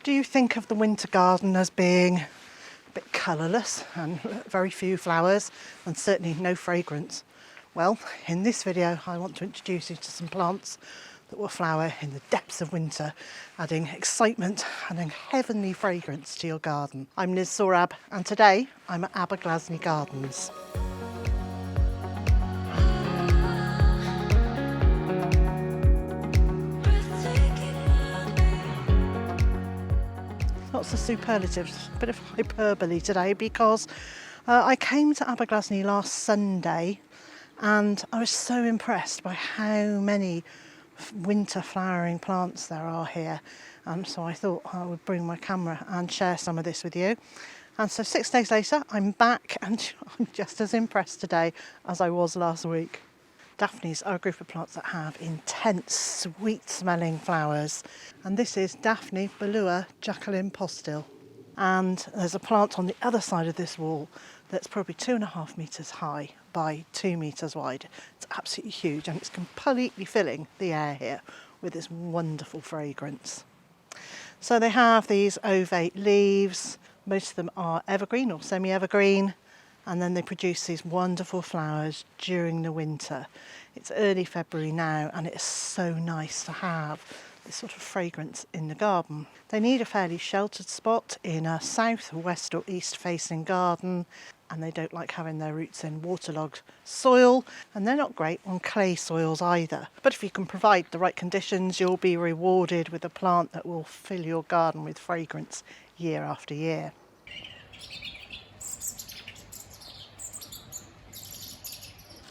Do you think of the winter garden as being a bit colourless and very few flowers and certainly no fragrance? Well, in this video I want to introduce you to some plants that will flower in the depths of winter, adding excitement and a heavenly fragrance to your garden. I'm Zorab and today I'm at Aberglasney Gardens. Lots of superlatives, a bit of hyperbole today because I came to Aberglasney last Sunday and I was so impressed by how many winter flowering plants there are here. So I thought I would bring my camera and share some of this with you. And so 6 days later I'm back and I'm just as impressed today as I was last week. Daphnes are a group of plants that have intense, sweet-smelling flowers. And this is Daphne Bellua Jacqueline Postil. And there's a plant on the other side of this wall that's probably 2.5 metres high by 2 metres wide. It's absolutely huge and it's completely filling the air here with this wonderful fragrance. So they have these ovate leaves. Most of them are evergreen or semi-evergreen. And then they produce these wonderful flowers during the winter. It's early February now and it's so nice to have this sort of fragrance in the garden. They need a fairly sheltered spot in a south, west or east facing garden, and they don't like having their roots in waterlogged soil, and they're not great on clay soils either. But if you can provide the right conditions, you'll be rewarded with a plant that will fill your garden with fragrance year after year.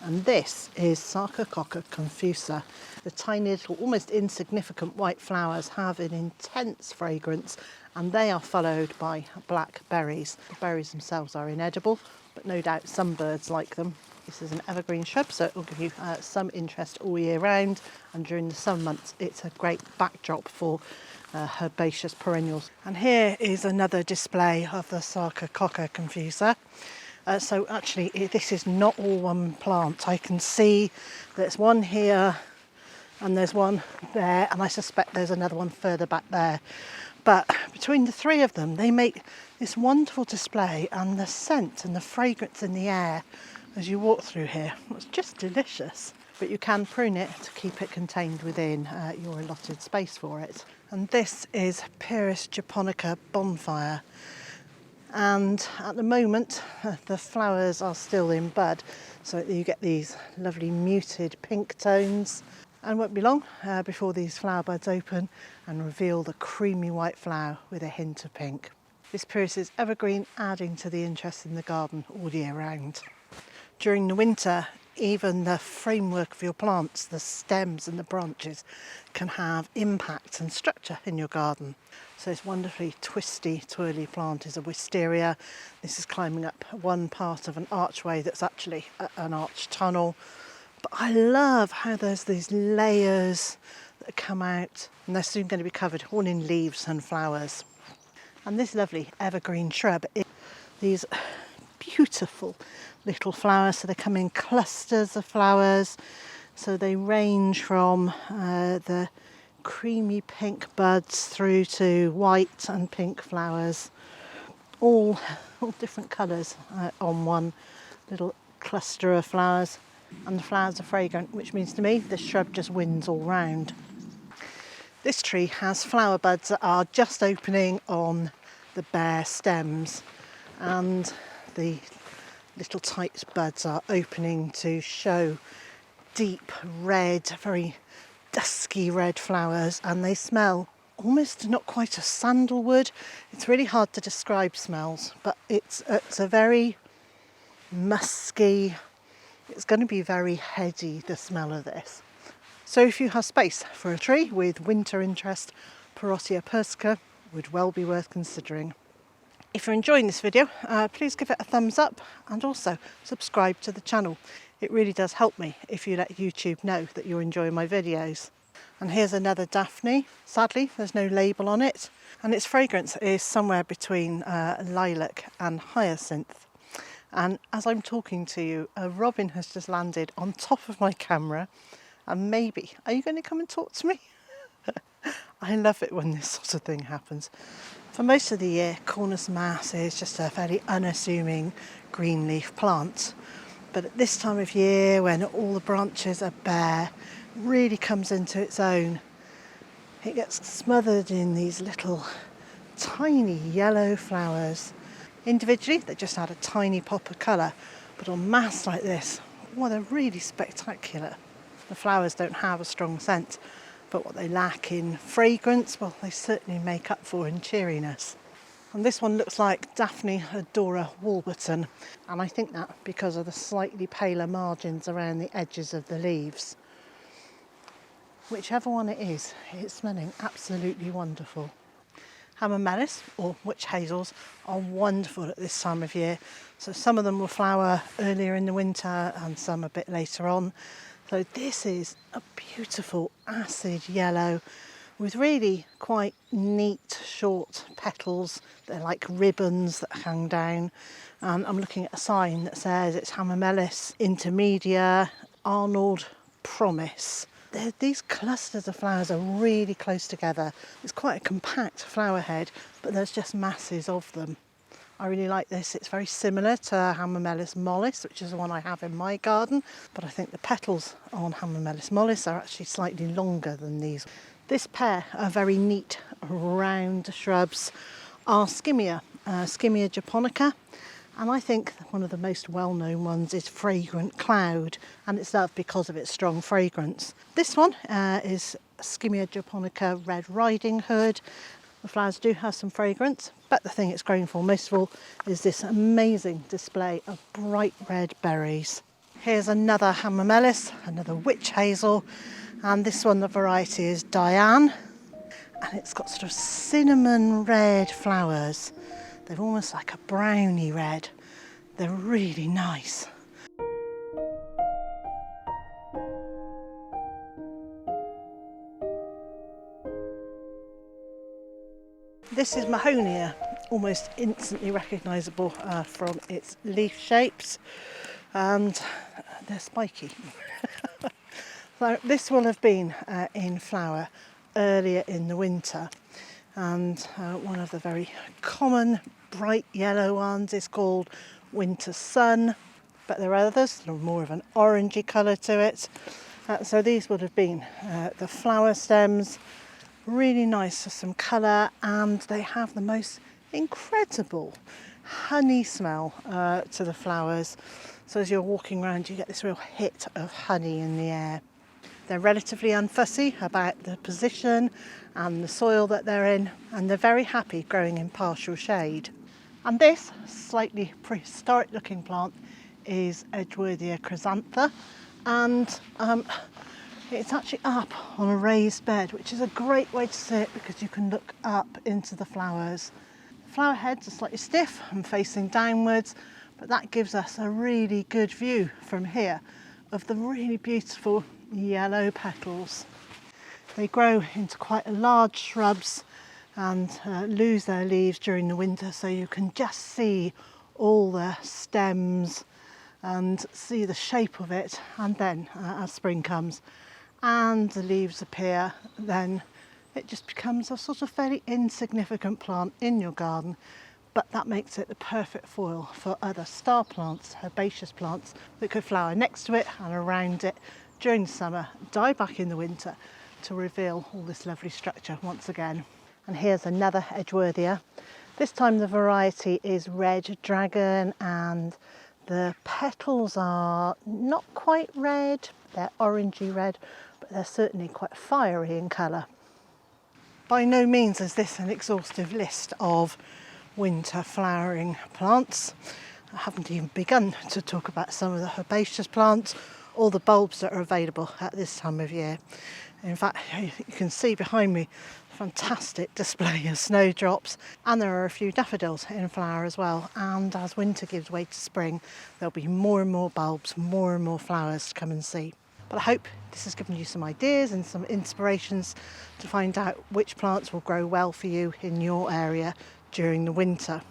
And this is Sarcococca confusa. The tiny little, almost insignificant white flowers have an intense fragrance and they are followed by black berries. The berries themselves are inedible, but no doubt some birds like them. This is an evergreen shrub, so it will give you some interest all year round, and during the summer months it's a great backdrop for herbaceous perennials. And here is another display of the Sarcococca confusa. So actually this is not all one plant. I can see there's one here and there's one there, and I suspect there's another one further back there. But between the three of them they make this wonderful display, and the scent and the fragrance in the air as you walk through here, it's just delicious. But you can prune it to keep it contained within your allotted space for it. And this is Pyrrhus japonica bonfire. And at the moment the flowers are still in bud, so you get these lovely muted pink tones, and won't be long before these flower buds open and reveal the creamy white flower with a hint of pink. This Pyrrhus is evergreen, adding to the interest in the garden all year round. During the winter, even the framework of your plants, the stems and the branches, can have impact and structure in your garden. So this wonderfully twisty, twirly plant is a wisteria. This is climbing up one part of an archway that's actually an arch tunnel. But I love how there's these layers that come out, and they're soon going to be covered all in leaves and flowers. And this lovely evergreen shrub, these beautiful little flowers, so they come in clusters of flowers. So they range from the creamy pink buds through to white and pink flowers, all different colours on one little cluster of flowers. And the flowers are fragrant, which means to me this shrub just wins all round. This tree has flower buds that are just opening on the bare stems, and the little tight buds are opening to show deep red, very dusky red flowers, and they smell almost not quite a sandalwood. It's really hard to describe smells, but it's a very musky, it's going to be very heady, the smell of this. So if you have space for a tree with winter interest, Parotia persica would well be worth considering. If you're enjoying this video, please give it a thumbs up and also subscribe to the channel. It really does help me if you let YouTube know that you're enjoying my videos. And here's another Daphne. Sadly, there's no label on it, and its fragrance is somewhere between lilac and hyacinth. And as I'm talking to you, a robin has just landed on top of my camera, and maybe, are you going to come and talk to me? I love it when this sort of thing happens. For most of the year, Cornus mass is just a fairly unassuming green leaf plant. But at this time of year, when all the branches are bare, it really comes into its own. It gets smothered in these little tiny yellow flowers. Individually, they just add a tiny pop of colour, but en masse like this, well, they're really spectacular. The flowers don't have a strong scent, but what they lack in fragrance, well, they certainly make up for in cheeriness. And this one looks like Daphne Adora Warburton, and I think that because of the slightly paler margins around the edges of the leaves. Whichever one it is, it's smelling absolutely wonderful. Hamamelis, or witch hazels, are wonderful at this time of year. So some of them will flower earlier in the winter and some a bit later on. So this is a beautiful acid yellow with really quite neat short petals. They're like ribbons that hang down. And I'm looking at a sign that says it's Hamamelis intermedia Arnold Promise. These clusters of flowers are really close together. It's quite a compact flower head, but there's just masses of them. I really like this. It's very similar to Hamamelis mollis, which is the one I have in my garden, but I think the petals on Hamamelis mollis are actually slightly longer than these. This pair are very neat, round shrubs are Skimmia, Skimmia japonica, and I think one of the most well-known ones is Fragrant Cloud, and it's loved because of its strong fragrance. This one is Skimmia japonica Red Riding Hood. The flowers do have some fragrance, but the thing it's growing for most of all is this amazing display of bright red berries. Here's another Hamamelis, another witch hazel, and this one, the variety is Diane, and it's got sort of cinnamon red flowers. They're almost like a browny red. They're really nice. This is Mahonia, almost instantly recognisable from its leaf shapes, and they're spiky. So this will have been in flower earlier in the winter, and one of the very common bright yellow ones is called Winter Sun, but there are others that are more of an orangey colour to it. So these would have been the flower stems. Really nice for some colour, and they have the most incredible honey smell to the flowers. So as you're walking around, you get this real hit of honey in the air. They're relatively unfussy about the position and the soil that they're in, and they're very happy growing in partial shade. And this slightly prehistoric looking plant is Edgeworthia chrysantha, and it's actually up on a raised bed, which is a great way to sit because you can look up into the flowers. The flower heads are slightly stiff and facing downwards, but that gives us a really good view from here of the really beautiful yellow petals. They grow into quite large shrubs and lose their leaves during the winter, so you can just see all the stems and see the shape of it, and then as spring comes and the leaves appear, then it just becomes a sort of fairly insignificant plant in your garden, but that makes it the perfect foil for other star plants, herbaceous plants that could flower next to it and around it during the summer, die back in the winter to reveal all this lovely structure once again. And here's another Edgeworthia. This time the variety is Red Dragon, and the petals are not quite red, they're orangey red, but they're certainly quite fiery in colour. By no means is this an exhaustive list of winter flowering plants. I haven't even begun to talk about some of the herbaceous plants or the bulbs that are available at this time of year. In fact, you can see behind me a fantastic display of snowdrops, and there are a few daffodils in flower as well. And as winter gives way to spring, there'll be more and more bulbs, more and more flowers to come and see. But I hope this has given you some ideas and some inspirations to find out which plants will grow well for you in your area during the winter.